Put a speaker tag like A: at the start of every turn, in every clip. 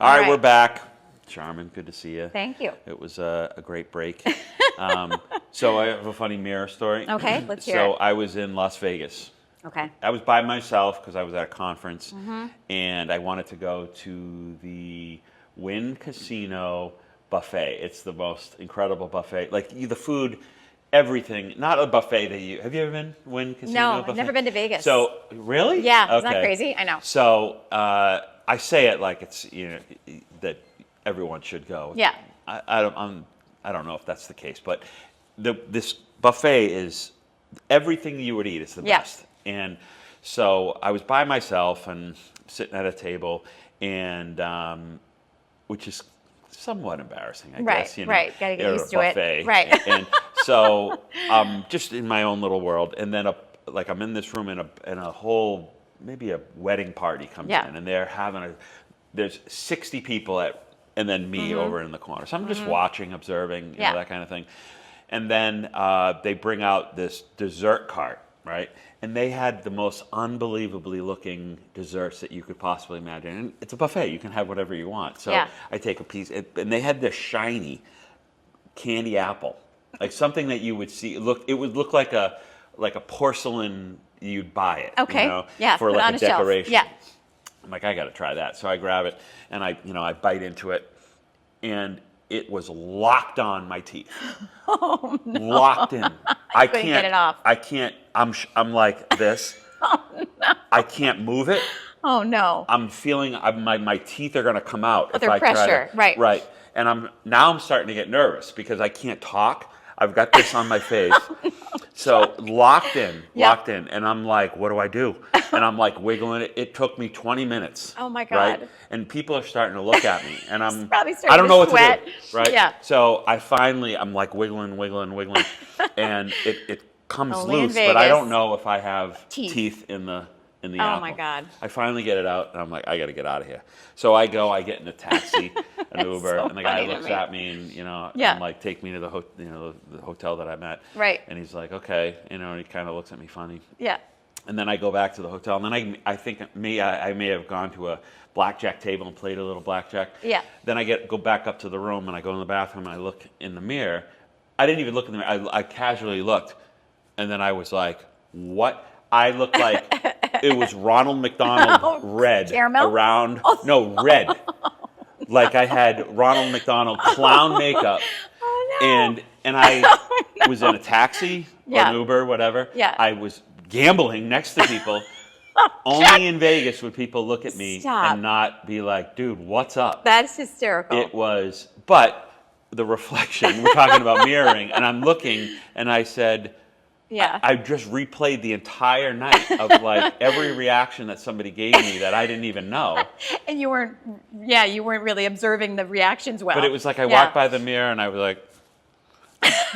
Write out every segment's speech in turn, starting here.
A: All right, we're back. Sharmin, good to see you.
B: Thank you.
A: It was a great break. So I have a funny mirror story.
B: Okay, let's hear
A: So
B: it.
A: I was in Las Vegas.
B: Okay.
A: I was by myself because I was at a conference, and I wanted to go to the Wynn Casino buffet. It's the most incredible buffet. Like the food, everything. Not a buffet that you have you ever been Wynn Casino?
B: No,
A: buffet?
B: I've never been to Vegas.
A: So really?
B: Yeah,
A: okay.
B: Isn't that crazy? I know.
A: So I say it like it's that everyone should go.
B: Yeah.
A: I don't know if that's the case, but this buffet is everything you would eat. It's the best. And so I was by myself and sitting at a table, and which is somewhat embarrassing, I guess.
B: Right. Gotta get used to it. Right.
A: And so I'm just in my own little world, and then I'm in this room, and a whole maybe a wedding party comes in, and they're having there's 60 people and then me over in the corner. So I'm just watching, observing, you know, that kind of thing. And then they bring out this dessert cart, right? And they had the most unbelievably looking desserts that you could possibly imagine. And it's a buffet. You can have whatever you want. So I take a piece. And they had this shiny candy apple, like something that you would see. It would look like a porcelain. You'd buy it,
B: okay,
A: you know, for like a decoration.
B: Yeah.
A: I'm like, I got to try that. So I grab it and I bite into it, and it was locked on my teeth.
B: Oh no!
A: Locked in. I
B: couldn't
A: can't
B: get it off.
A: I can't. I'm like this.
B: Oh no!
A: I can't move it.
B: Oh no!
A: I'm feeling my teeth are gonna come out if
B: Under
A: I
B: pressure,
A: try to, right. And I'm starting to get nervous because I can't talk. I've got this on my face. So locked in, and I'm like, what do I do? And I'm like wiggling it. It took me 20 minutes.
B: Oh my God.
A: Right? And people are starting to look at me, and I'm
B: probably
A: I don't know what
B: sweat.
A: to do. Right?
B: Yeah.
A: So I'm like wiggling, and it comes
B: Only
A: loose,
B: in
A: but I
B: Vegas.
A: don't know if I have teeth in the apple.
B: Oh my God.
A: I finally get it out, and I'm like, I got to get out of here. So I get in a taxi, an Uber,
B: so
A: and the guy
B: funny to
A: looks
B: me.
A: at me, and I'm like, take me to the hotel that I'm at.
B: Right.
A: And he's like, okay, and he kind of looks at me funny.
B: Yeah.
A: And then I go back to the hotel, and then I think I may have gone to a blackjack table and played a little blackjack.
B: Yeah.
A: Then I go back up to the room, and I go in the bathroom, and I look in the mirror. I didn't even look in the mirror. I casually looked, and then I was like, what? I looked like it was Ronald McDonald red
B: Caramel?
A: around. No, red. Like I had Ronald McDonald clown makeup.
B: Oh no!
A: And I was in a taxi or an Uber, whatever.
B: Yeah.
A: I was gambling next to people. Only in Vegas would people look at me and not be like, dude, what's up?
B: That's hysterical.
A: It was, but the reflection, we're talking about mirroring, and I'm looking, and I said, I just replayed the entire night of like every reaction that somebody gave me that I didn't even know.
B: And you weren't really observing the reactions well.
A: But it was like I walked by the mirror and I was like,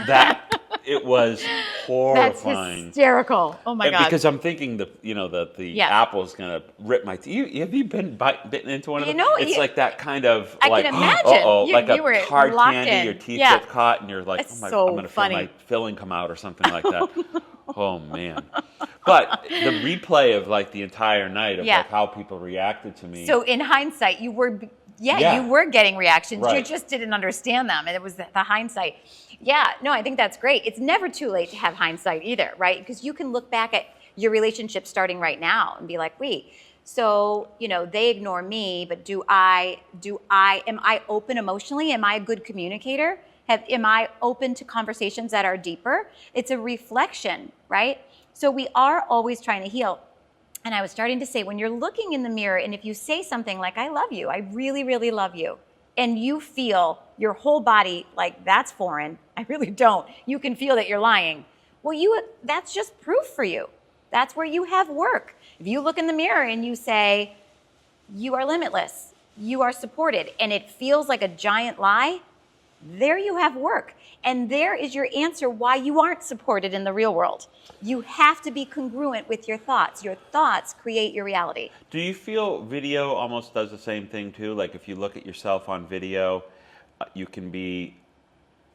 A: that, it was horrifying.
B: That's hysterical. Oh my God.
A: Because I'm thinking the apple's going to rip my teeth. Have you been bitten into one of them? It's like that kind of
B: I
A: like,
B: can imagine.
A: like
B: you were
A: a hard
B: locked
A: candy,
B: in.
A: your teeth get caught and you're like,
B: That's
A: I'm
B: so
A: going to feel
B: funny.
A: my filling come out or something like that. Oh man. But the replay of like the entire night of like how people reacted to me.
B: So in hindsight, you were getting reactions.
A: Right.
B: You just didn't understand them. And it was the hindsight. Yeah, no, I think that's great. It's never too late to have hindsight either, right? Because you can look back at your relationship starting right now and be like, wait, so, they ignore me, but am I open emotionally? Am I a good communicator? Am I open to conversations that are deeper? It's a reflection, right? So we are always trying to heal. And I was starting to say, when you're looking in the mirror, and if you say something like, I love you, I really, really love you, and you feel your whole body like, that's foreign, I really don't. You can feel that you're lying. Well, that's just proof for you. That's where you have work. If you look in the mirror and you say, you are limitless, you are supported, and it feels like a giant lie, there you have work. And there is your answer why you aren't supported in the real world. You have to be congruent with your thoughts. Your thoughts create your reality.
A: Do you feel video almost does the same thing too? Like if you look at yourself on video, you can be,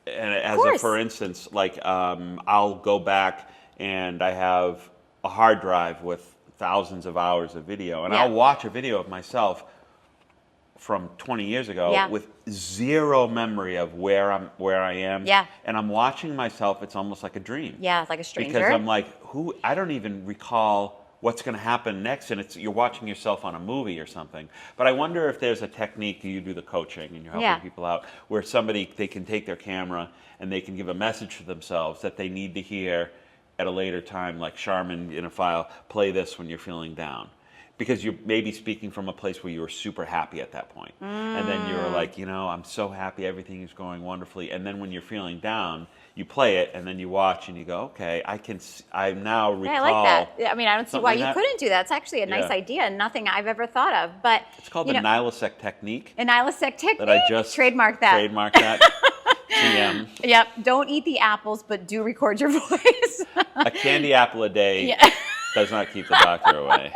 A: and for instance, like I'll go back and I have a hard drive with thousands of hours of video, and I'll watch a video of myself from 20 years ago
B: Yeah.
A: with zero memory of where I am.
B: Yeah.
A: And I'm watching myself. It's almost like a dream.
B: Yeah, like a stranger.
A: Because I'm like, I don't even recall what's going to happen next, and you're watching yourself on a movie or something. But I wonder if there's a technique, you do the coaching and you're helping people out, where they can take their camera and they can give a message to themselves that they need to hear at a later time, like Sharmin in a file, play this when you're feeling down. Because you're maybe speaking from a place where you were super happy at that point. And then you're like, I'm so happy, everything is going wonderfully. And then when you're feeling down, you play it, and then you watch, and you go, okay, I now recall.
B: Yeah, I like that. I mean, I don't see why you couldn't do that. It's actually a nice
A: Yeah.
B: idea, and nothing I've ever thought of. But
A: It's called the Nilosek technique.
B: a Nilosek technique.
A: That I just
B: trademark that.
A: Trademark that. TM.
B: Yep. Don't eat the apples, but do record your voice.
A: A candy apple a day does not keep the doctor away.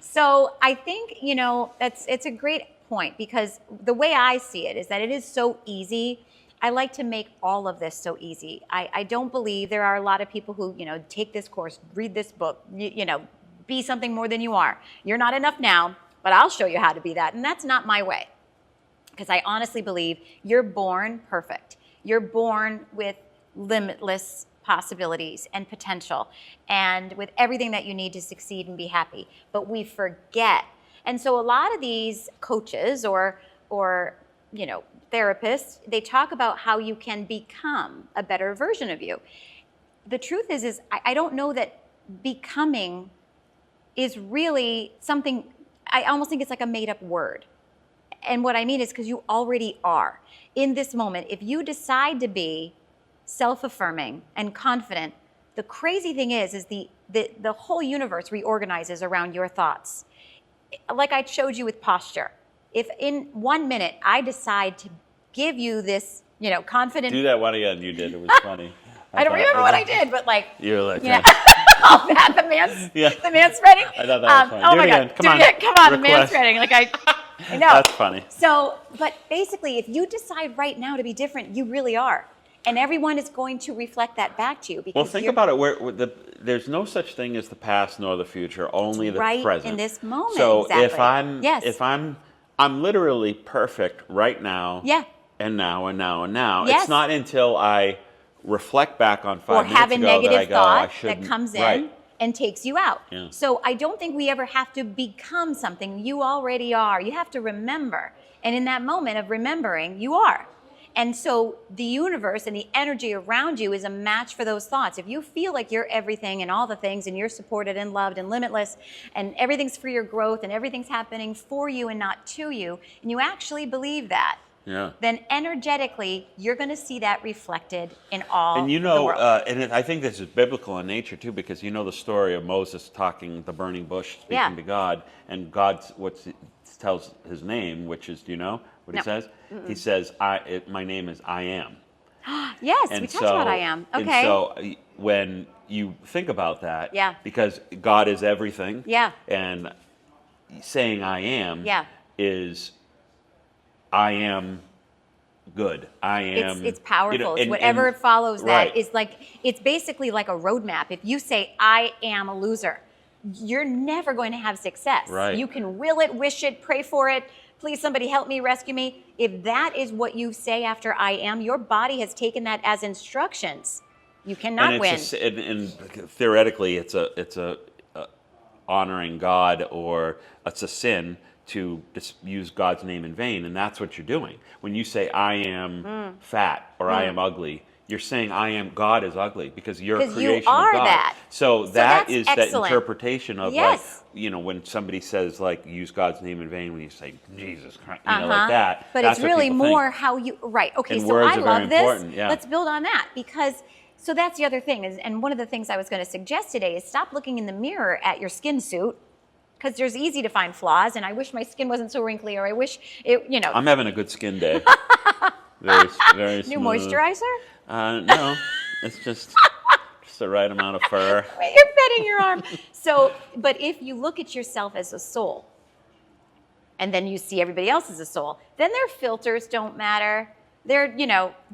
B: So I think, it's a great point, because the way I see it is that it is so easy. I like to make all of this so easy. I don't believe there are a lot of people who, take this course, read this book, be something more than you are. You're not enough now, but I'll show you how to be that. And that's not my way. Because I honestly believe you're born perfect. You're born with limitless possibilities and potential, and with everything that you need to succeed and be happy. But we forget. And so a lot of these coaches or therapists, they talk about how you can become a better version of you. The truth is I don't know that becoming is really something, I almost think it's like a made up word. And what I mean is because you already are. In this moment, if you decide to be self-affirming and confident, the crazy thing is the whole universe reorganizes around your thoughts. Like I showed you with posture. If in 1 minute I decide to give you this, confident...
A: Do that one again. You did. It was funny.
B: I don't remember what I did, but like...
A: You were like...
B: all that, the man spreading.
A: I thought that was funny.
B: Oh
A: Do
B: my
A: it
B: God.
A: again. Come on.
B: Come on, the man
A: Request.
B: spreading. Like I know.
A: That's funny.
B: So, but basically, if you decide right now to be different, you really are. And everyone is going to reflect that back to you. Because
A: Well, think about it. There's no such thing as the past nor the future, only the
B: right
A: present.
B: in this moment.
A: So
B: exactly.
A: if I'm literally perfect right now.
B: Yeah.
A: And now and now and now.
B: Yes.
A: It's not until I reflect back on 5
B: or
A: minutes
B: have a
A: ago that I
B: negative
A: go,
B: thought
A: I shouldn't.
B: that comes in
A: Right.
B: and takes you out.
A: Yeah.
B: So I don't think we ever have to become something. You already are. You have to remember. And in that moment of remembering, you are. And so the universe and the energy around you is a match for those thoughts. If you feel like you're everything and all the things, and you're supported and loved and limitless, and everything's for your growth and everything's happening for you and not to you, and you actually believe that, then energetically, you're going to see that reflected in all
A: And
B: the world.
A: I think this is biblical in nature too, because you know the story of Moses talking the burning bush, speaking to God, and God tells his name, which is, do you know what he says? Mm-mm. He says, my name is I am.
B: Yes, we talked about I am. Okay.
A: And so when you think about that, because God is everything, and saying I am is I am good. I am.
B: It's powerful. It's whatever follows that is like, it's basically like a roadmap. If you say I am a loser, you're never going to have success.
A: Right.
B: You can will it, wish it, pray for it. Please, somebody help me, rescue me. If that is what you say after I am, your body has taken that as instructions. You cannot win.
A: And theoretically, it's a honoring God, or it's a sin to just use God's name in vain, and that's what you're doing. When you say I am fat or I am ugly, you're saying I am, God is ugly, because you're a creation
B: you are
A: of God.
B: that.
A: So that is
B: excellent.
A: that interpretation of like, when somebody says like use God's name in vain, when you say Jesus Christ, like that.
B: But
A: that's
B: it's
A: what
B: really
A: people
B: more
A: think.
B: how you, okay,
A: And
B: so
A: words
B: I
A: are very
B: love this.
A: important, yeah.
B: Let's build on that, because, so that's the other thing, and one of the things I was going to suggest today is stop looking in the mirror at your skin suit, because there's easy to find flaws, and I wish my skin wasn't so wrinkly, or I wish it,
A: I'm having a good skin day. Very
B: New
A: smooth.
B: moisturizer?
A: No, it's just the right amount of fur.
B: You're petting your arm. So, but if you look at yourself as a soul, and then you see everybody else as a soul, then their filters don't matter. They're,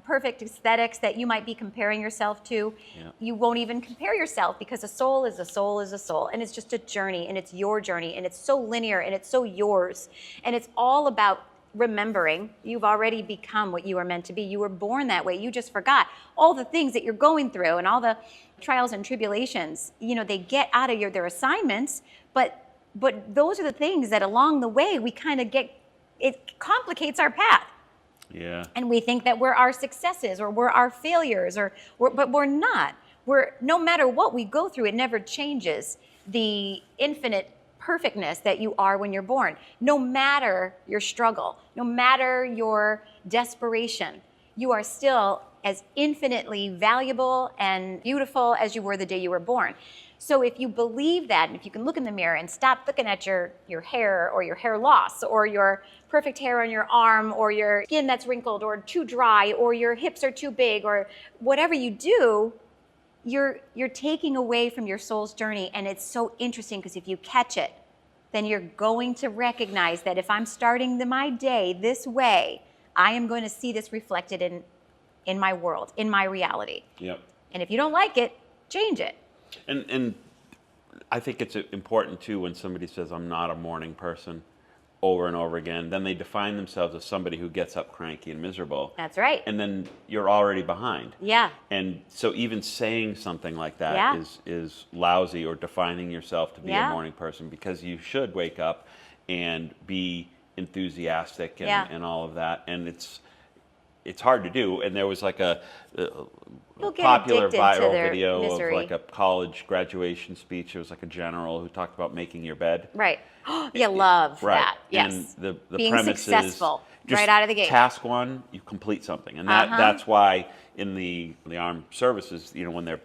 B: perfect aesthetics that you might be comparing yourself to. Yeah. You won't even compare yourself, because a soul is a soul is a soul. And it's just a journey, and it's your journey, and it's so linear, and it's so yours. And it's all about remembering. You've already become what you are meant to be. You were born that way. You just forgot all the things that you're going through and all the trials and tribulations. They get out of their assignments, but those are the things that along the way we kind of it complicates our path.
A: Yeah.
B: And we think that we're our successes or we're our failures, but we're not. No matter what we go through, it never changes the infinite perfectness that you are when you're born. No matter your struggle, no matter your desperation, you are still as infinitely valuable and beautiful as you were the day you were born. So if you believe that, and if you can look in the mirror and stop looking at your hair or your hair loss or your perfect hair on your arm or your skin that's wrinkled or too dry or your hips are too big or whatever you do, you're taking away from your soul's journey. And it's so interesting because if you catch it, then you're going to recognize that if I'm starting my day this way, I am going to see this reflected in my world, in my reality.
A: Yep.
B: And if you don't like it, change it.
A: And I think it's important too when somebody says, I'm not a morning person, over and over again, then they define themselves as somebody who gets up cranky and miserable.
B: That's right.
A: And then you're already behind.
B: Yeah.
A: And so even saying something like that
B: Yeah.
A: is lousy, or defining yourself to be
B: Yeah.
A: a morning person, because you should wake up and be enthusiastic and,
B: Yeah.
A: and all of that. And it's hard to do. And there was like a
B: People get
A: popular
B: addicted to
A: viral
B: their
A: video
B: misery.
A: of like a college graduation speech. It was like a general who talked about making your bed.
B: Right. You love
A: Right.
B: that. Yes.
A: And the
B: Being
A: premise
B: successful
A: is just
B: right out of the gate.
A: Task one, you complete something, and that's why in the armed services, when they're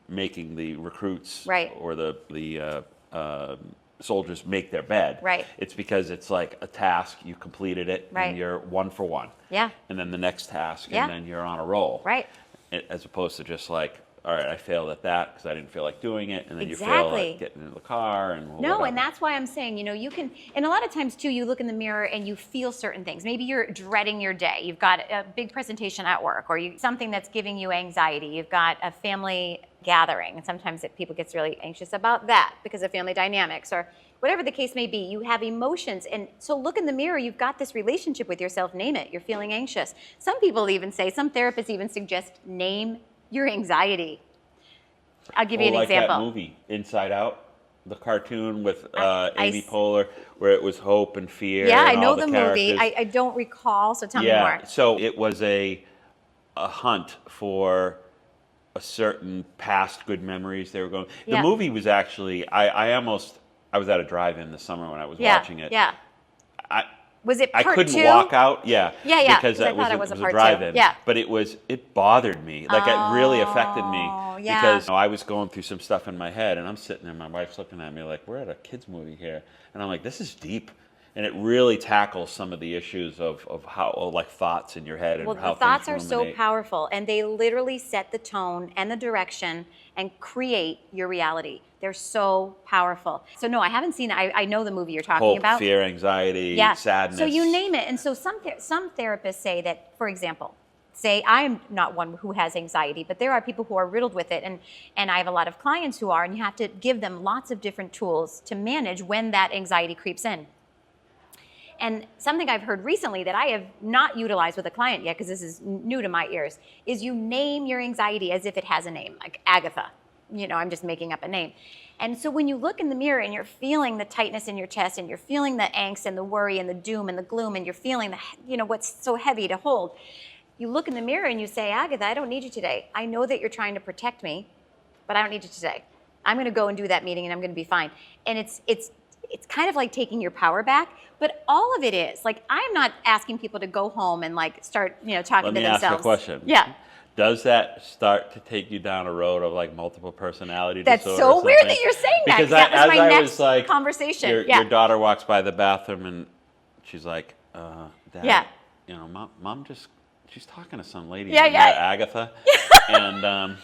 A: making the recruits
B: Right.
A: or the soldiers make their bed,
B: Right.
A: it's because it's like a task, you completed it,
B: Right.
A: and you're 1 for 1.
B: Yeah.
A: And then the next task,
B: Yeah.
A: and then you're on a roll.
B: Right.
A: As opposed to just like, all right, I failed at that because I didn't feel like doing it, and then you fail
B: Exactly.
A: at getting into the car and
B: No,
A: whatever.
B: and that's why I'm saying, you can, and a lot of times too, you look in the mirror and you feel certain things. Maybe you're dreading your day. You've got a big presentation at work, or something that's giving you anxiety. You've got a family gathering, and sometimes people get really anxious about that because of family dynamics, or whatever the case may be. You have emotions, and so look in the mirror. You've got this relationship with yourself. Name it. You're feeling anxious. Some people even say, some therapists even suggest, name your anxiety. I'll give you an example.
A: Like that movie, Inside Out, the cartoon with Amy
B: s-
A: Poehler, where it was hope and fear.
B: Yeah, I
A: and
B: know
A: all
B: the
A: characters.
B: movie. I don't recall, so tell me
A: Yeah,
B: more.
A: so it was a hunt for a certain past good memories they were going. The
B: Yeah.
A: movie was actually, I was at a drive-in this summer when I was watching it.
B: Yeah. Was it
A: I
B: part
A: couldn't
B: two?
A: walk out, yeah,
B: Yeah,
A: because
B: 'cause I
A: that
B: thought it
A: was
B: was a
A: a
B: part two.
A: drive-in.
B: Yeah.
A: But it bothered me, like it really affected me,
B: yeah.
A: because I was going through some stuff in my head, and I'm sitting there, my wife's looking at me like, we're at a kids movie here, and I'm like, this is deep, and it really tackles some of the issues of how, like, thoughts in your head and
B: Well,
A: how
B: the thoughts are
A: things
B: so
A: ruminate.
B: powerful, and they literally set the tone and the direction and create your reality. They're so powerful. So no, I haven't seen it. I know the movie you're talking
A: Hope,
B: about.
A: fear, anxiety,
B: Yeah.
A: sadness.
B: So you name it. And so some therapists say that, for example, say I am not one who has anxiety, but there are people who are riddled with it, and I have a lot of clients who are, and you have to give them lots of different tools to manage when that anxiety creeps in. And something I've heard recently that I have not utilized with a client yet, because this is new to my ears, is you name your anxiety as if it has a name, like Agatha. I'm just making up a name. And so when you look in the mirror and you're feeling the tightness in your chest, and you're feeling the angst and the worry and the doom and the gloom, and you're feeling what's so heavy to hold, you look in the mirror and you say, Agatha, I don't need you today. I know that you're trying to protect me, but I don't need you today. I'm going to go and do that meeting, and I'm going to be fine. And it's kind of like taking your power back, but all of it is like, I'm not asking people to go home and like start, talking
A: Let
B: to
A: me
B: themselves.
A: ask a question.
B: Yeah.
A: Does that start to take you down a road of like multiple personality
B: That's
A: disorder?
B: so
A: or
B: weird
A: something?
B: that you're saying that.
A: Because
B: That was
A: as
B: my
A: I
B: next
A: was like,
B: conversation.
A: Your daughter walks by the bathroom and she's like, Dad,
B: Yeah.
A: Mom she's talking to some lady,
B: Yeah,
A: named
B: yeah.
A: Agatha, and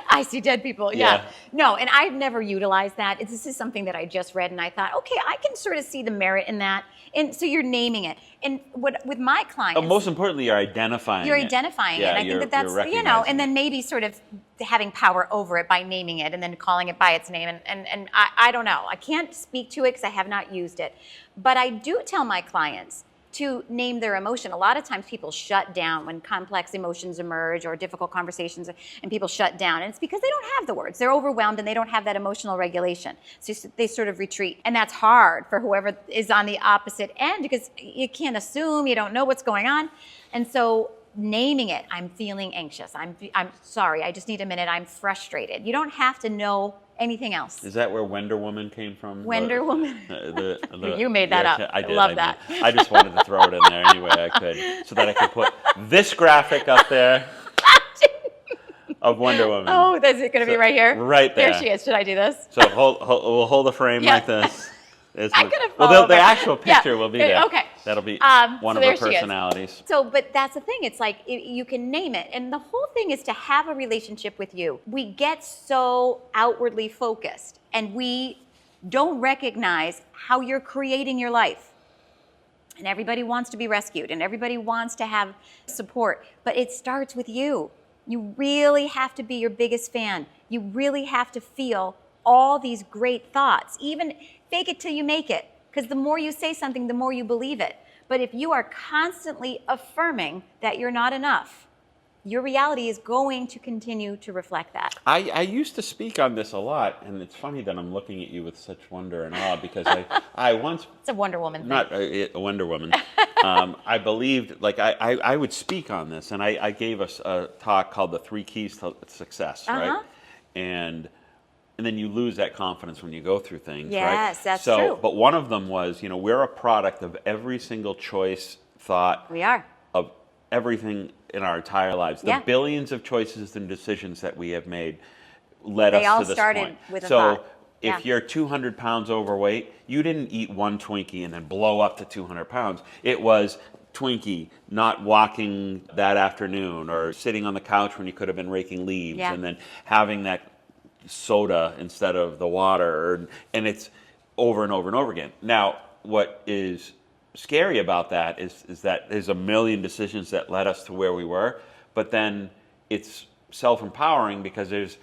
B: I see dead people. Yeah.
A: Yeah.
B: No, and I've never utilized that. This is something that I just read, and I thought, okay, I can sort of see the merit in that. And so you're naming it. And with my clients,
A: most importantly, you're identifying.
B: you're
A: it.
B: identifying
A: Yeah,
B: it. I think
A: you're
B: that's,
A: recognizing
B: and then maybe sort of having power over it by naming it and then calling it by its name. And I don't know. I can't speak to it because I have not used it. But I do tell my clients to name their emotion. A lot of times people shut down when complex emotions emerge or difficult conversations, and people shut down. And it's because they don't have the words. They're overwhelmed and they don't have that emotional regulation. So they sort of retreat. And that's hard for whoever is on the opposite end, because you can't assume, you don't know what's going on. And so naming it, I'm feeling anxious. I'm sorry, I just need a minute. I'm frustrated. You don't have to know anything else.
A: Is that where Wonder Woman came from?
B: Wonder Woman? You made that up.
A: I did.
B: Love that.
A: I just wanted to throw it in there any way I could, so that I could put this graphic up there of Wonder Woman.
B: Oh, is it going to be right here?
A: Right there.
B: There she is. Should I do this?
A: So we'll hold the frame like this.
B: I'm gonna
A: well, the actual picture will be there.
B: Okay.
A: That'll be one
B: so
A: of her
B: there she is.
A: personalities.
B: So, but that's the thing. It's like you can name it. And the whole thing is to have a relationship with you. We get so outwardly focused and we don't recognize how you're creating your life. And everybody wants to be rescued and everybody wants to have support. But it starts with you. You really have to be your biggest fan. You really have to feel all these great thoughts. Even fake it till you make it. Because the more you say something, the more you believe it. But if you are constantly affirming that you're not enough, your reality is going to continue to reflect that.
A: I used to speak on this a lot, and it's funny that I'm looking at you with such wonder and awe, because I once...
B: It's a Wonder Woman thing.
A: Not a Wonder Woman. I believed, like, I would speak on this, and I gave us a talk called The 3 Keys to Success, right? And then you lose that confidence when you go through things, right?
B: Yes, that's true.
A: But one of them was, we're a product of every single choice, thought.
B: We are.
A: Of everything in our entire lives. The billions of choices and decisions that we have made led us to this point.
B: They all started with a thought.
A: So if you're 200 pounds overweight, you didn't eat one Twinkie and then blow up to 200 pounds. It was Twinkie, not walking that afternoon, or sitting on the couch when you could have been raking leaves, and then having that soda instead of the water, and it's over and over and over again. Now, what is scary about that is that there's a million decisions that led us to where we were, but then it's self-empowering, because there's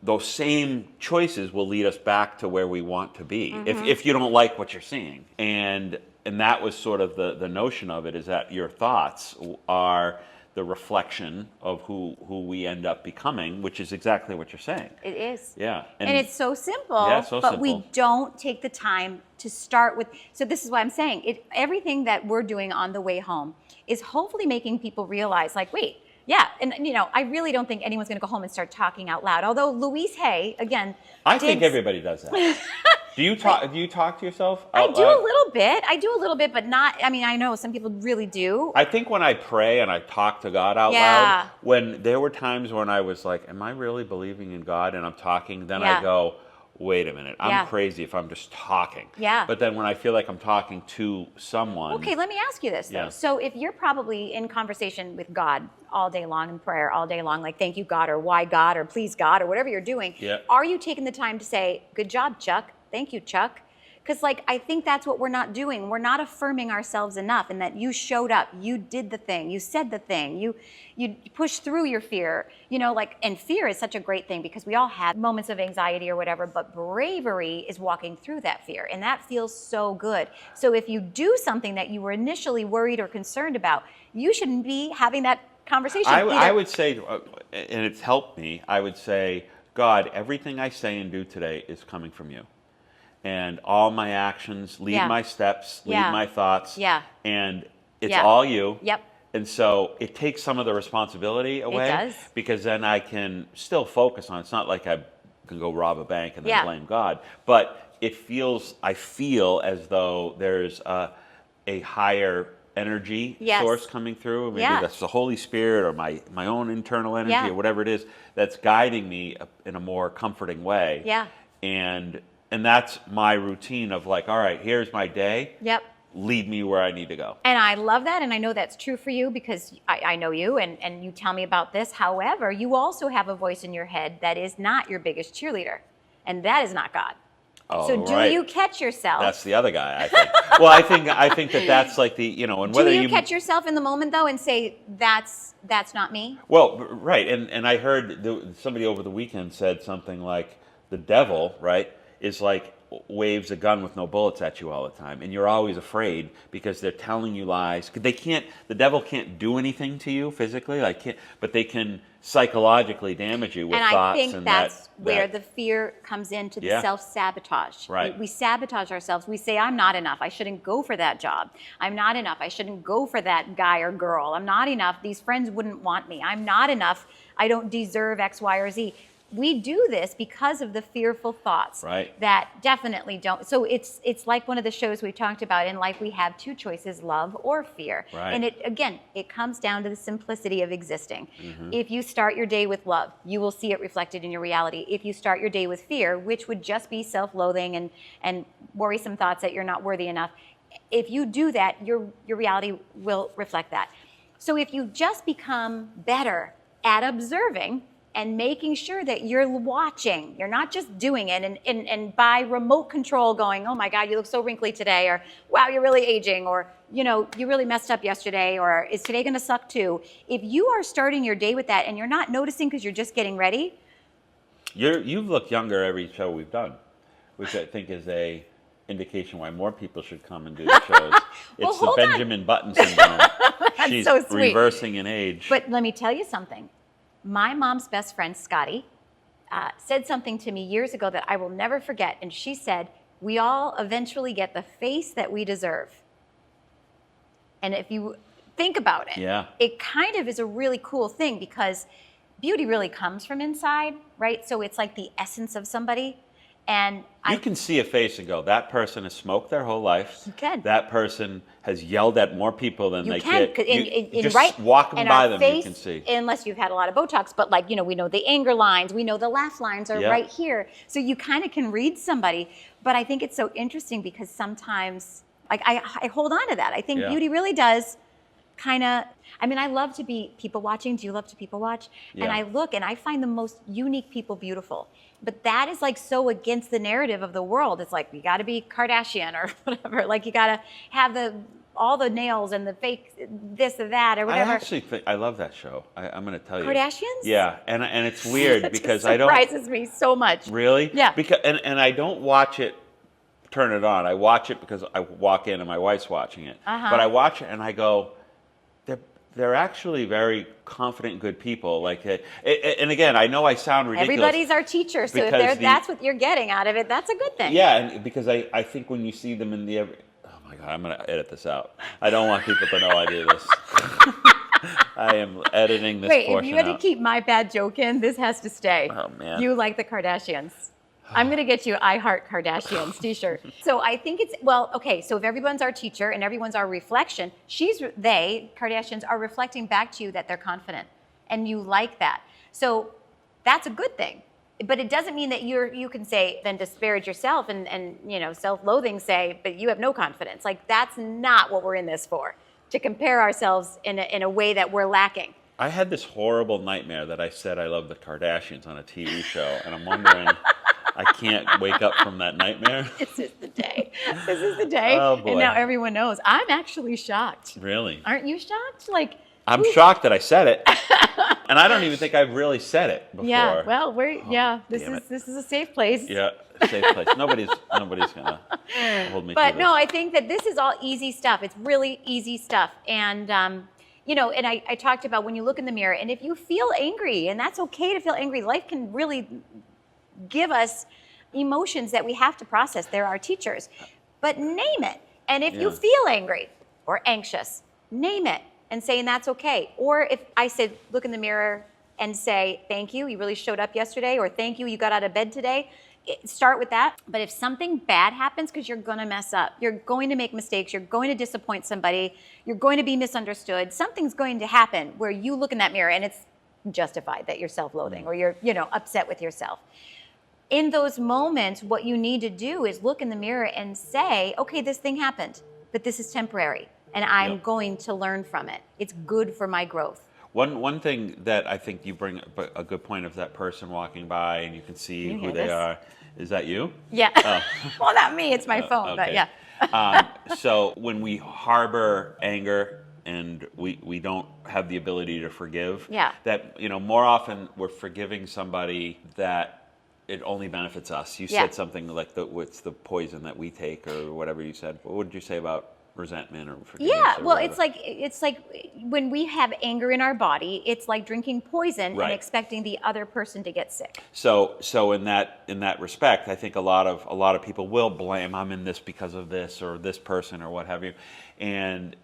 A: those same choices will lead us back to where we want to be, if you don't like what you're seeing. And that was sort of the notion of it, is that your thoughts are the reflection of who we end up becoming, which is exactly what you're saying.
B: It is.
A: Yeah.
B: And it's so simple,
A: so
B: but
A: simple.
B: we don't take the time to start with. So this is why I'm saying everything that we're doing on the way home is hopefully making people realize, like, wait, and I really don't think anyone's going to go home and start talking out loud. Although Louise Hay, again,
A: I think everybody does that. Do you talk to yourself?
B: I do a little bit, but not. I mean, I know some people really do.
A: I think when I pray and I talk to God out loud, when there were times when I was like, am I really believing in God? And I'm talking, then I go, wait a minute, I'm crazy if I'm just talking. But then when I feel like I'm talking to someone.
B: Okay, let me ask you this though. So if you're probably in conversation with God all day long, in prayer all day long, like thank you God, or why God, or please God, or whatever you're doing, are you taking the time to say, good job, Chuck? Thank you, Chuck. Because I think that's what we're not doing. We're not affirming ourselves enough, and that you showed up, you did the thing, you said the thing, you pushed through your fear, and fear is such a great thing, because we all have moments of anxiety or whatever, but bravery is walking through that fear, and that feels so good. So if you do something that you were initially worried or concerned about, you shouldn't be having that conversation.
A: I would say, and it's helped me, I would say, God, everything I say and do today is coming from you. And all my actions, lead my steps, lead my thoughts. And it's all you. And so it takes some of the responsibility away. It does. Because then I can still focus on it. It's not like I can go rob a bank and then blame God. But I feel as though there's a higher energy source coming through. Maybe that's the Holy Spirit, or my own internal energy, or whatever it is, that's guiding me in a more comforting way. And that's my routine of like, all right, here's my day. Lead me where I need to go.
B: And I love that. And I know that's true for you, because I know you and you tell me about this. However, you also have a voice in your head that is not your biggest cheerleader. And that is not God. So do you catch yourself?
A: That's the other guy, I think. Well, I think that's like the, and whether
B: you catch yourself in the moment though and say, that's not me?
A: Well, right. And I heard somebody over the weekend said something like, the devil, right, is like waves a gun with no bullets at you all the time, and you're always afraid because they're telling you lies. The devil can't do anything to you physically, but they can psychologically damage you with
B: and
A: thoughts.
B: I think that's where the fear comes into the self-sabotage.
A: Right.
B: We sabotage ourselves. We say, I'm not enough. I shouldn't go for that job. I'm not enough. I shouldn't go for that guy or girl. I'm not enough. These friends wouldn't want me. I'm not enough. I don't deserve X, Y, or Z. We do this because of the fearful thoughts that definitely don't. So it's like one of the shows we talked about. In life, we have two choices, love or fear.
A: Right.
B: And it comes down to the simplicity of existing. If you start your day with love, you will see it reflected in your reality. If you start your day with fear, which would just be self-loathing and worrisome thoughts that you're not worthy enough, if you do that, your reality will reflect that. So if you just become better at observing and making sure that you're watching, you're not just doing it and by remote control going, oh my God, you look so wrinkly today, or wow, you're really aging, or you really messed up yesterday, or is today gonna suck too? If you are starting your day with that and you're not noticing because you're just getting ready.
A: You've looked younger every show we've done, which I think is a indication why more people should come and do the shows.
B: Well,
A: It's the Benjamin Button syndrome. She's
B: so sweet.
A: reversing in age.
B: But let me tell you something. My mom's best friend, Scotty, said something to me years ago that I will never forget. And she said, we all eventually get the face that we deserve. And if you think about it, it kind of is a really cool thing because beauty really comes from inside, right? So it's like the essence of somebody. And
A: you can see a face and go, that person has smoked their whole life.
B: You can.
A: That person has yelled at more people than they
B: can.
A: You just walking by them, you can see.
B: Unless you've had a lot of Botox, but we know the anger lines, we know the laugh lines are right here. So you kind of can read somebody. But I think it's so interesting because sometimes, I hold on to that. I think beauty really does kind of, I love to be people watching. Do you love to people watch? Yeah. And I look and I find the most unique people beautiful. But that is so against the narrative of the world. It's like, you got to be Kardashian or whatever. You got to have all the nails and the fake this or that or whatever.
A: I actually think, I love that show. I'm going to tell you.
B: Kardashians?
A: Yeah. And it's weird because
B: I don't. It surprises me so much.
A: Really?
B: Yeah.
A: Because, and I don't watch it, turn it on. I watch it because I walk in and my wife's watching it. But I watch it and I go, they're actually very confident, good people. And again, I know I sound ridiculous.
B: Everybody's our teacher, so if that's what you're getting out of it, that's a good thing.
A: Yeah, and because I think when you see them in the, oh my God, I'm going to edit this out. I don't want people to know I do this. I am editing this portion out.
B: Wait, if you had to keep my bad joke in, this has to stay.
A: Oh man.
B: You like the Kardashians. I'm going to get you I Heart Kardashians t-shirt. So I think so if everyone's our teacher and everyone's our reflection, Kardashians are reflecting back to you that they're confident and you like that. So that's a good thing. But it doesn't mean that you can say, then disparage yourself and self-loathing say, but you have no confidence. That's not what we're in this for, to compare ourselves in a way that we're lacking.
A: I had this horrible nightmare that I said I love the Kardashians on a TV show, and I'm wondering... I can't wake up from that nightmare.
B: This is the day. This is the day.
A: Oh, boy.
B: And now everyone knows. I'm actually shocked.
A: Really?
B: Aren't you shocked?
A: I'm shocked that I said it. And I don't even think I've really said it before.
B: Yeah, well, this is a safe place.
A: Yeah, safe place. Nobody's gonna hold me to
B: But
A: this.
B: no, I think that this is all easy stuff. It's really easy stuff. And and I talked about when you look in the mirror, and if you feel angry, and that's okay to feel angry, life can really give us emotions that we have to process. They're our teachers. But name it. And if you feel angry or anxious, name it and say, and that's okay. Or if I said, look in the mirror and say, thank you, you really showed up yesterday, or thank you, you got out of bed today. Start with that. But if something bad happens, because you're going to mess up, you're going to make mistakes, you're going to disappoint somebody, you're going to be misunderstood, something's going to happen where you look in that mirror and it's justified that you're self-loathing or you're upset with yourself. In those moments, what you need to do is look in the mirror and say, okay, this thing happened, but this is temporary, and I'm going to learn from it. It's good for my growth.
A: One thing that I think you bring a good point of that person walking by and you can see who they are. Is that you?
B: Yeah. Oh. Well, not me. It's my phone, but yeah.
A: So when we harbor anger and we don't have the ability to forgive, that more often we're forgiving somebody that it only benefits us. You
B: Yeah.
A: said something like what's the poison that we take or whatever you said. What did you say about resentment or forgiveness?
B: Yeah,
A: or
B: well,
A: whatever?
B: it's like when we have anger in our body, it's like drinking poison
A: Right.
B: and expecting the other person to get sick.
A: So in that respect, I think a lot of people will blame, I'm in this because of this or this person or what have you, and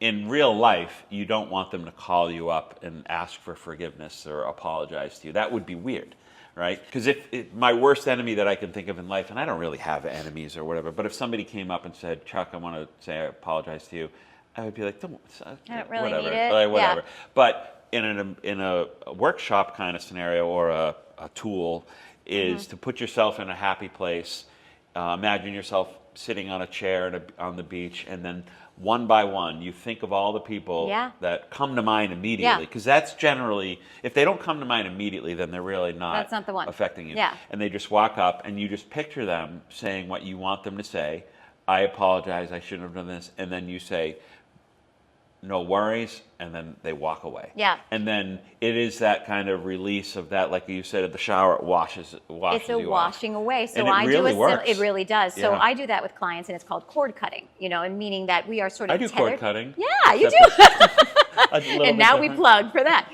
A: in real life, you don't want them to call you up and ask for forgiveness or apologize to you. That would be weird, right? Because if my worst enemy that I can think of in life, and I don't really have enemies or whatever, but if somebody came up and said, Chuck, I want to say I apologize to you, I would be like,
B: I don't really
A: whatever,
B: need it.
A: like, whatever.
B: Yeah.
A: But in a workshop kind of scenario or a tool is to put yourself in a happy place. Imagine yourself sitting on a chair on the beach, and then one by one, you think of all the people
B: Yeah.
A: that come to mind immediately. Because that's generally, if they don't come to mind immediately, then they're really
B: That's not the one.
A: affecting you.
B: Yeah.
A: And they just walk up, and you just picture them saying what you want them to say. I apologize, I shouldn't have done this. And then you say, no worries, and then they walk away.
B: Yeah.
A: And then it is that kind of release of that, like you said at the shower, it washes
B: It's a
A: you
B: washing
A: off.
B: away. So
A: And it
B: I
A: really
B: do
A: works.
B: it really does. So
A: Yeah.
B: I do that with clients, and it's called cord cutting. And meaning that we are sort of
A: I do
B: tethered.
A: cord cutting.
B: Yeah, you
A: except
B: do.
A: a little
B: And
A: bit
B: now we
A: different.
B: plug for that.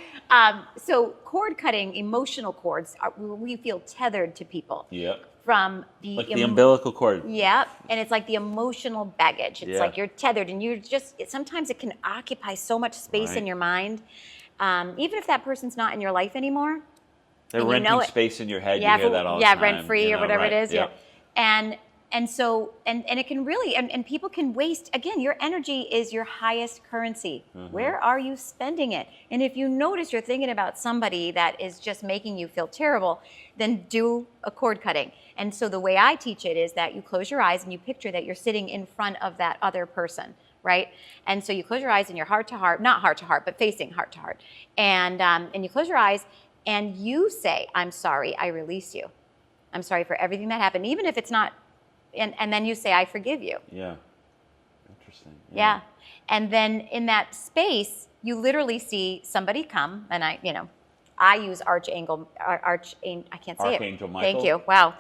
B: So cord cutting, emotional cords, we feel tethered to people
A: Yep.
B: from the
A: Like the umbilical cord.
B: Yeah, and it's like the emotional baggage. It's
A: Yeah.
B: like you're tethered, and sometimes it can occupy so much space in
A: Right.
B: your mind. Even if that person's not in your life anymore.
A: They're
B: and you
A: renting
B: know it.
A: space in your head. You hear that all the time.
B: rent free or whatever
A: right,
B: it is.
A: yep.
B: Yeah. And so it can really and people can waste, again, your energy is your highest currency.
A: Mm-hmm.
B: Where are you spending it? And if you notice you're thinking about somebody that is just making you feel terrible, then do a cord cutting. And so the way I teach it is that you close your eyes and you picture that you're sitting in front of that other person, right? And so you close your eyes and you're heart to heart, not heart to heart, but facing heart to heart. And you close your eyes and you say, I'm sorry, I release you. I'm sorry for everything that happened, even if it's not, and then you say, I forgive you.
A: Yeah. Interesting.
B: Yeah. And then in that space, you literally see somebody come, and I use I can't say
A: Archangel
B: it.
A: Michael?
B: Thank you. Wow.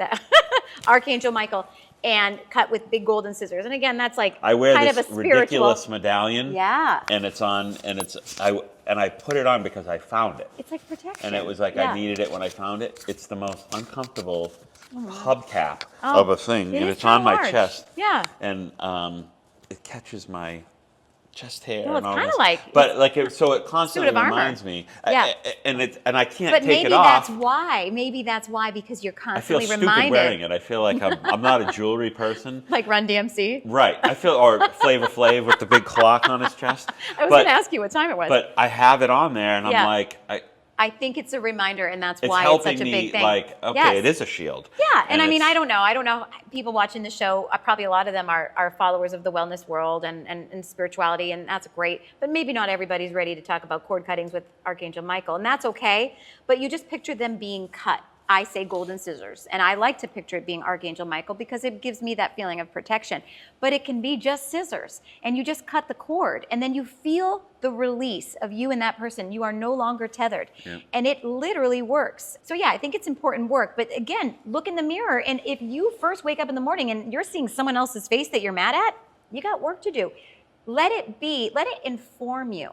B: Archangel Michael, and cut with big golden scissors. And again, that's like
A: I wear
B: kind
A: this
B: of a spiritual
A: ridiculous medallion.
B: Yeah.
A: And I put it on because I found it.
B: It's like protection.
A: And it was like
B: Yeah.
A: I needed it when I found it. It's the most uncomfortable hubcap
B: Oh,
A: of a thing,
B: it
A: and
B: is
A: it's on
B: so
A: my
B: large.
A: chest.
B: Yeah.
A: And it catches my chest hair.
B: Well,
A: and
B: it's
A: all
B: kinda
A: this.
B: like-
A: but like so it constantly
B: Suit of armor.
A: reminds me.
B: Yeah.
A: And I can't
B: But
A: take
B: maybe
A: it off.
B: that's why. Maybe that's why, because you're
A: I feel
B: constantly
A: stupid
B: reminded.
A: wearing it. I feel like I'm not a jewelry person.
B: Like Run DMC.
A: Right. I feel, or Flavor Flav with the big clock on his chest.
B: I was going to ask you what time it was.
A: But I have it on there, and
B: Yeah.
A: I'm like,
B: I think it's a reminder, and that's
A: it's
B: why it's
A: helping
B: such a
A: me.
B: big thing.
A: Like, okay,
B: Yes.
A: it is a shield.
B: Yeah, and I mean,
A: it's-
B: I don't know. People watching the show, probably a lot of them are followers of the wellness world and spirituality, and that's great. But maybe not everybody's ready to talk about cord cuttings with Archangel Michael, and that's okay. But you just picture them being cut. I say golden scissors, and I like to picture it being Archangel Michael because it gives me that feeling of protection. But it can be just scissors, and you just cut the cord, and then you feel the release of you and that person. You are no longer tethered,
A: Yeah.
B: and it literally works. So yeah, I think it's important work. But again, look in the mirror, and if you first wake up in the morning and you're seeing someone else's face that you're mad at, you got work to do. Let it inform you.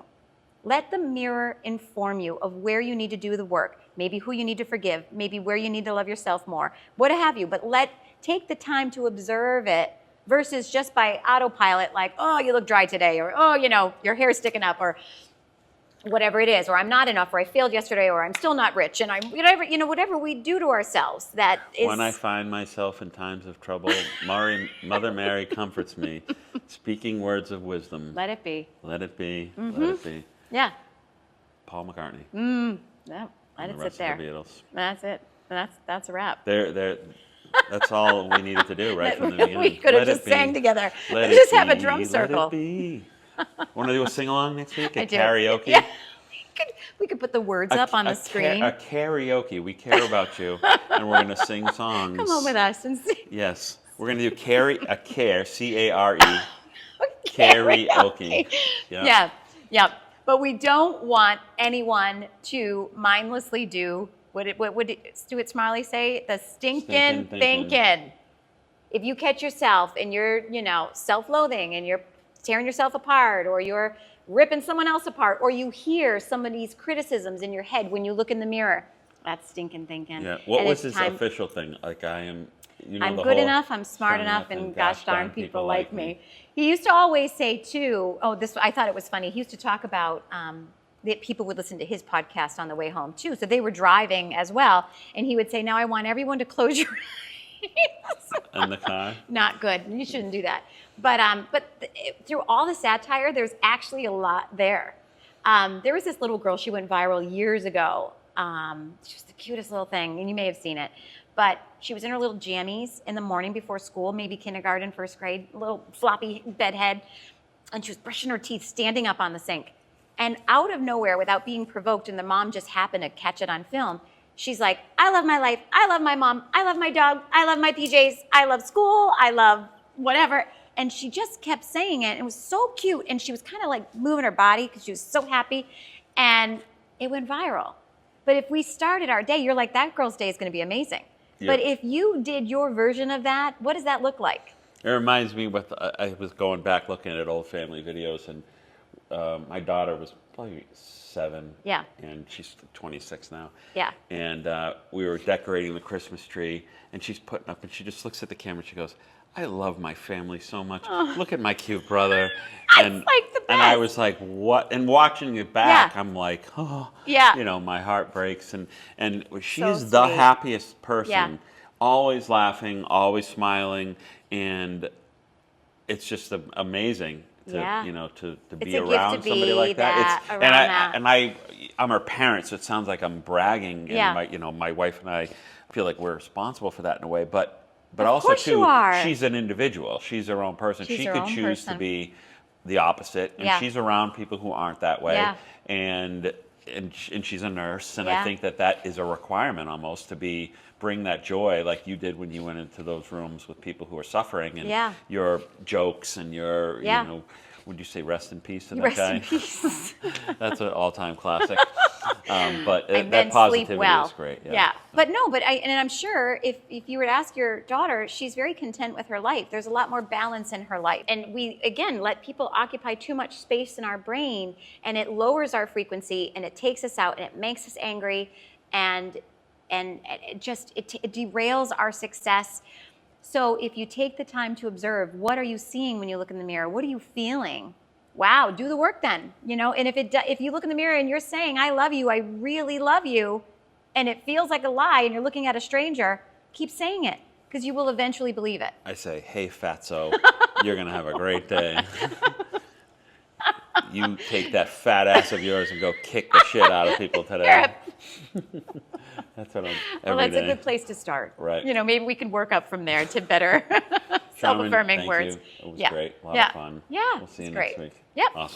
B: Let the mirror inform you of where you need to do the work, maybe who you need to forgive, maybe where you need to love yourself more, what have you. But take the time to observe it versus just by autopilot, like, oh, you look dry today, or oh, your hair's sticking up, or whatever it is, or I'm not enough, or I failed yesterday, or I'm still not rich, and whatever we do to ourselves that is.
A: When I find myself in times of trouble, Mother Mary comforts me, speaking words of wisdom.
B: Let it be.
A: Let it be.
B: Mm-hmm.
A: Let it be.
B: Yeah.
A: Paul McCartney.
B: Yeah. Let
A: and
B: it
A: the rest
B: sit there.
A: of the Beatles.
B: That's it. That's a wrap.
A: That's all we needed to do right from the beginning.
B: We could have
A: Let
B: just
A: it be.
B: sang together.
A: Let
B: Let's
A: it
B: just have a
A: be.
B: drum circle.
A: Let it be. Want to do a sing along next week?
B: I do.
A: Karaoke.
B: Yeah. We could put the words up on the screen.
A: A karaoke. We care about you, and we're going to sing songs.
B: Come on with us and sing.
A: Yes, we're going to do care, C-A-R-E, karaoke.
B: Yeah. But we don't want anyone to mindlessly do What would Stuart Smiley say? The
A: Stinkin'
B: stinking
A: thinkin'.
B: thinking. If you catch yourself and you're, self-loathing and you're tearing yourself apart, or you're ripping someone else apart, or you hear somebody's criticisms in your head when you look in the mirror, that's stinking thinking.
A: Yeah. What
B: And
A: was
B: it's
A: his
B: time-
A: official thing? Like, I am,
B: I'm
A: the
B: good
A: whole
B: enough, I'm smart
A: shut
B: enough,
A: up,
B: and gosh darn
A: people
B: people like me. He used to always say too, I thought it was funny. He used to talk about that people would listen to his podcast on the way home too. So they were driving as well. And he would say, now I want everyone to close your eyes.
A: In the car?
B: Not good. You shouldn't do that. But through all the satire, there's actually a lot there. There was this little girl, she went viral years ago. She was the cutest little thing, and you may have seen it. But she was in her little jammies in the morning before school, maybe kindergarten, first grade, little floppy bedhead, and she was brushing her teeth standing up on the sink. And out of nowhere, without being provoked, and the mom just happened to catch it on film, she's like, I love my life, I love my mom, I love my dog, I love my PJs, I love school, I love whatever. And she just kept saying it. It was so cute, and she was kind of like moving her body because she was so happy, and it went viral. But if we started our day, you're like, that girl's day is going to be amazing.
A: Yep.
B: But if you did your version of that, what does that look like?
A: It reminds me I was going back looking at old family videos, and my daughter was probably 7.
B: Yeah.
A: And she's 26 now.
B: Yeah.
A: And we were decorating the Christmas tree, and she's putting up, and she just looks at the camera, and she goes, I love my family so much. Look at my cute brother. And,
B: It's like the best.
A: And I was like, what? And watching it back,
B: Yeah.
A: I'm like, oh,
B: Yeah.
A: my heart breaks. And she's
B: So
A: the
B: sweet.
A: happiest person.
B: Yeah.
A: Always laughing, always smiling. And it's just amazing to,
B: Yeah.
A: to
B: It's
A: be
B: a gift
A: around
B: to be
A: somebody like that.
B: that, around that.
A: I'm her parent, so it sounds like I'm bragging.
B: Yeah.
A: And my wife and I feel like we're responsible for that in a way. But
B: Of
A: also
B: course
A: too,
B: you are.
A: she's an individual. She's her own person.
B: She's
A: She
B: her
A: could
B: own
A: choose
B: person.
A: to be the opposite, and
B: Yeah.
A: she's around people who aren't that way.
B: Yeah.
A: And she's a nurse, and
B: Yeah.
A: I think that is a requirement almost to bring that joy like you did when you went into those rooms with people who are suffering, and
B: Yeah.
A: your jokes and your
B: Yeah.
A: would you say rest in peace to that
B: Rest
A: guy?
B: in peace.
A: That's an all-time classic. But
B: And
A: that
B: then
A: positivity
B: sleep well.
A: is great.
B: Yeah. But I'm sure if you were to ask your daughter, she's very content with her life. There's a lot more balance in her life. And we, again, let people occupy too much space in our brain, and it lowers our frequency, and it takes us out, and it makes us angry, and it derails our success. So if you take the time to observe, what are you seeing when you look in the mirror? What are you feeling? Wow, do the work then. And if you look in the mirror and you're saying, I love you, I really love you, and it feels like a lie, and you're looking at a stranger, keep saying it, because you will eventually believe it.
A: I say, hey, fatso, you're going to have a great day. You take that fat ass of yours and go kick the shit out of people today. That's what I'm
B: Well,
A: every
B: that's a
A: day.
B: good place to start.
A: Right.
B: Maybe we can work up from there to better
A: Sharmin,
B: self-affirming
A: thank
B: words.
A: you. It was
B: Yeah.
A: great. A lot
B: Yeah.
A: of fun.
B: Yeah.
A: We'll see you
B: It's
A: next
B: great.
A: week.
B: Yep.
A: Awesome.